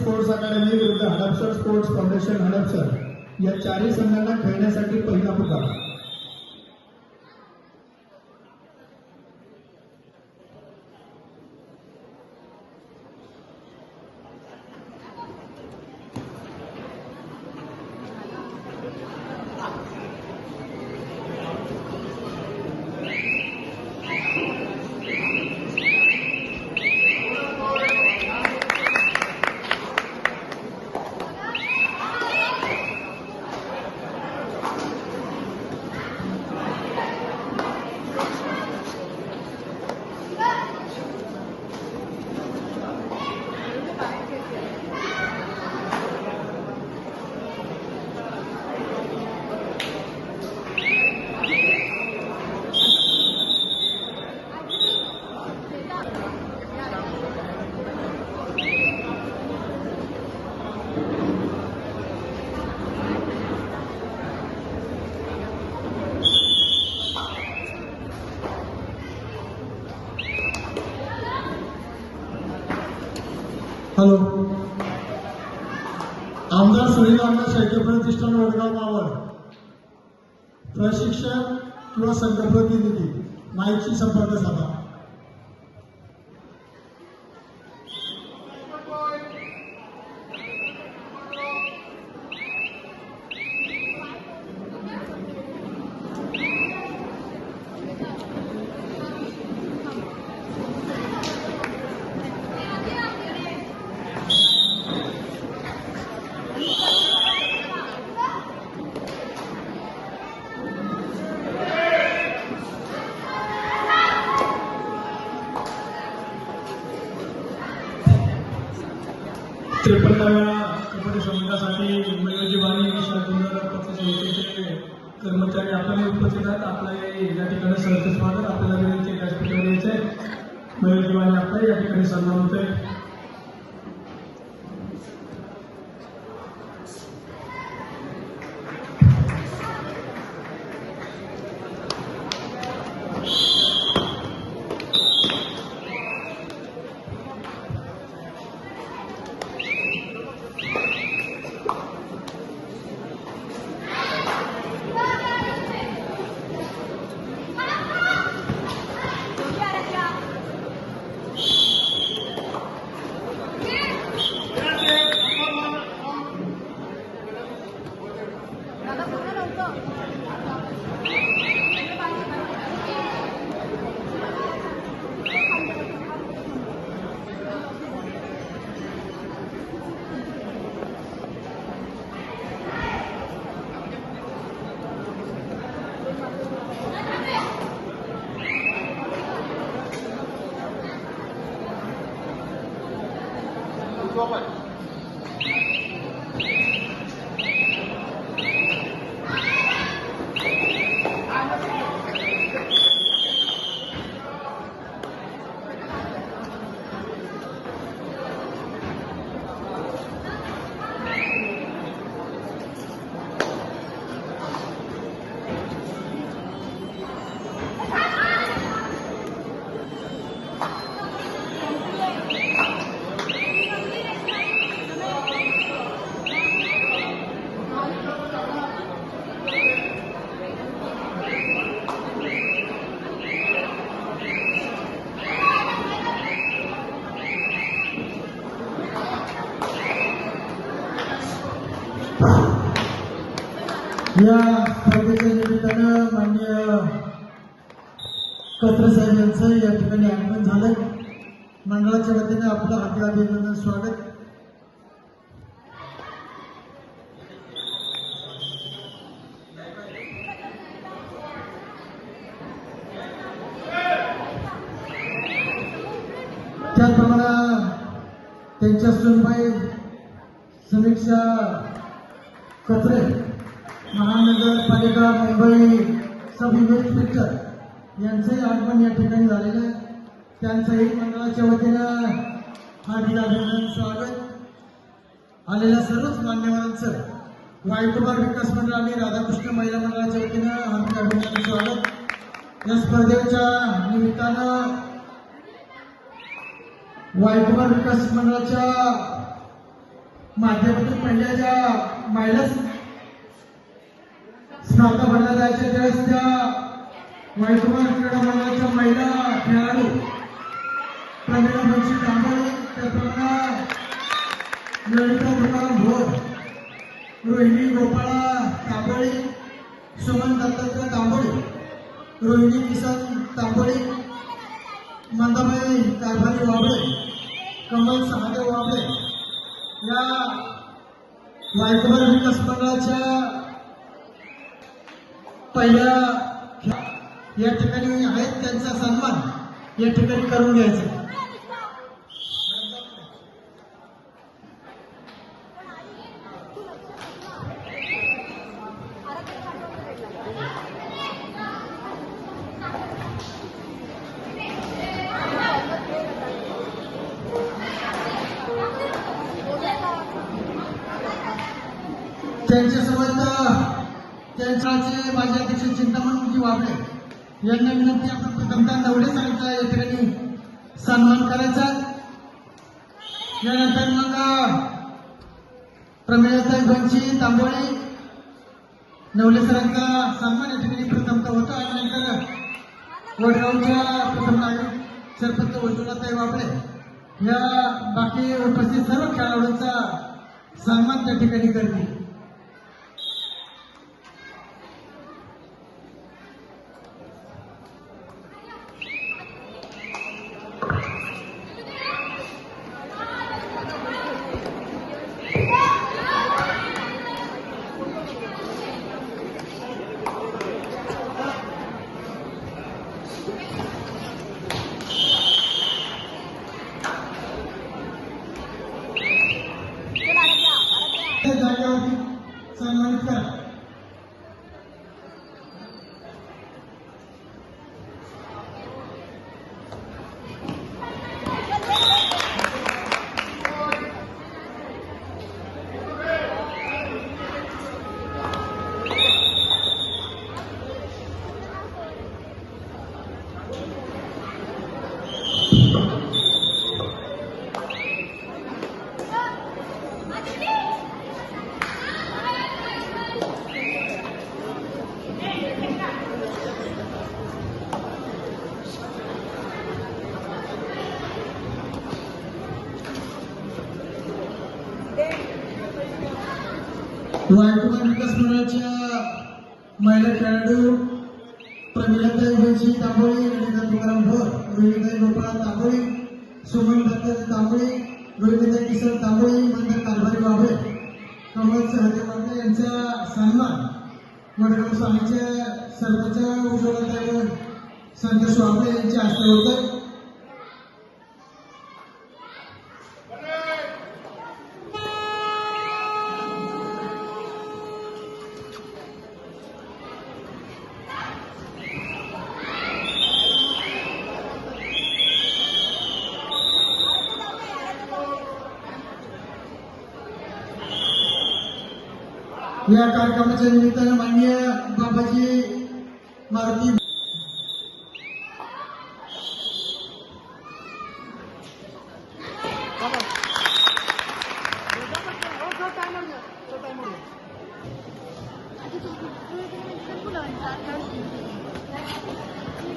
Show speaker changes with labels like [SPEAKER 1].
[SPEAKER 1] Sports academy विरुद्ध Hadapsar sports foundation Hadapsar या चारही संघांना खेळण्यासाठी पहिला पुकार. हॅलो, आमदार सुनील अण्णा शेळके प्रतिष्ठान वडगाव मावळ प्रशिक्षक किंवा संघ प्रतिनिधी माईकशी संपर्क साधा. कबड्डी संघासाठी मयोजीवानी शाळेचे पक्षसंस्थेचे कर्मचारी आपल्याला उपस्थित आहेत. आपल्या या ठिकाणी सहर्ष स्वागत. आपल्याला विनंती व्यासपीठावर यायचे. मयोजीवानी आपल्या या ठिकाणी सन्मान होते. या स्पर्धेच्या निमित्तानं माननीय कत्र साहेब यांचं या ठिकाणी आगमन झालं. मंडळाच्या वतीने आपलं हार्दिक अभिनंदन स्वागत. त्याचप्रमाणे त्यांच्या सुनबाई समीक्षा कत्रे महानगरपालिका मुंबई सब इन्स्पेक्टर यांचंही आगमन या ठिकाणी झालेलं आहे. त्यांचंही मंडळाच्या वतीनं हार्दिक अभिनंदन स्वागत. आलेल्या सर्वच मान्यवरांचं वाईकुमार विकास मंडळ आणि राधाकृष्ण महिला मंडळाच्या वतीनं हार्दिक अभिनंदन स्वागत. या स्पर्धेच्या निमित्तानं वाईकुमार विकास मंडळाच्या माध्यमातून पहिल्या ज्या महिला स्पर्धा भरल्या जायच्या त्यावेळेस त्या वाईकुमार क्रीडा मंडळाच्या महिला खेळाडू प्रमिला मुंशी तांबोळी, त्याचप्रमाणे ललिता तुकाराम भोर, रोहिणी गोपाळा तांबोळी, सुमन दत्तात्रय तांबोळी, रोहिणी किसन तांबोळी, मंदाबाई कारभारी वाबळे, कमल सहादेव वाबळे या वाईकुमार विकास मंडळाच्या पहिल्या या ठिकाणी आहेत. त्यांचा सन्मान या ठिकाणी करून घ्यायचा. त्यांच्यासोबत त्यांचे माजी अध्यक्ष चिंतामणजी वाबळे यांना विनंती, आपण प्रथमतः नवले साहेबचा या ठिकाणी सन्मान करायचा. यानंतर मग प्रमेयसाहेब घनशी तांबोळी नवले सरांचा सन्मान या ठिकाणी प्रथमतः होतो आणि नंतर वडगावच्या प्रथम नागरिक सरपंच उज्ज्वलाताई वाबळे या बाकी उपस्थित सर्व खेळाडूंचा सन्मान त्या ठिकाणी करतील. जागेवरती सन्मानित करा. वाईकुमार विकास मंडळाच्या महिला खेळाडू प्रमिलाताई घनशी तांबोळी, ललिता तुकाराम भोर, रोहिणीताई गोपाळा तांबोळी, सुमन दत्तात्रय तांबोळी, रोहिणीताई किसन तांबोळी, मंदार कारभारी वाबळे, कमल सहदेव वाबळे यांचा सन्मान वडगाव स्वामीच्या सरपंच उज्ज्वलाताई संतोष वाबळे यांच्या हस्ते होतं. या कार्यक्रमाच्या निमित्तानं माननीय बाबाजी मारुती
[SPEAKER 2] Come on.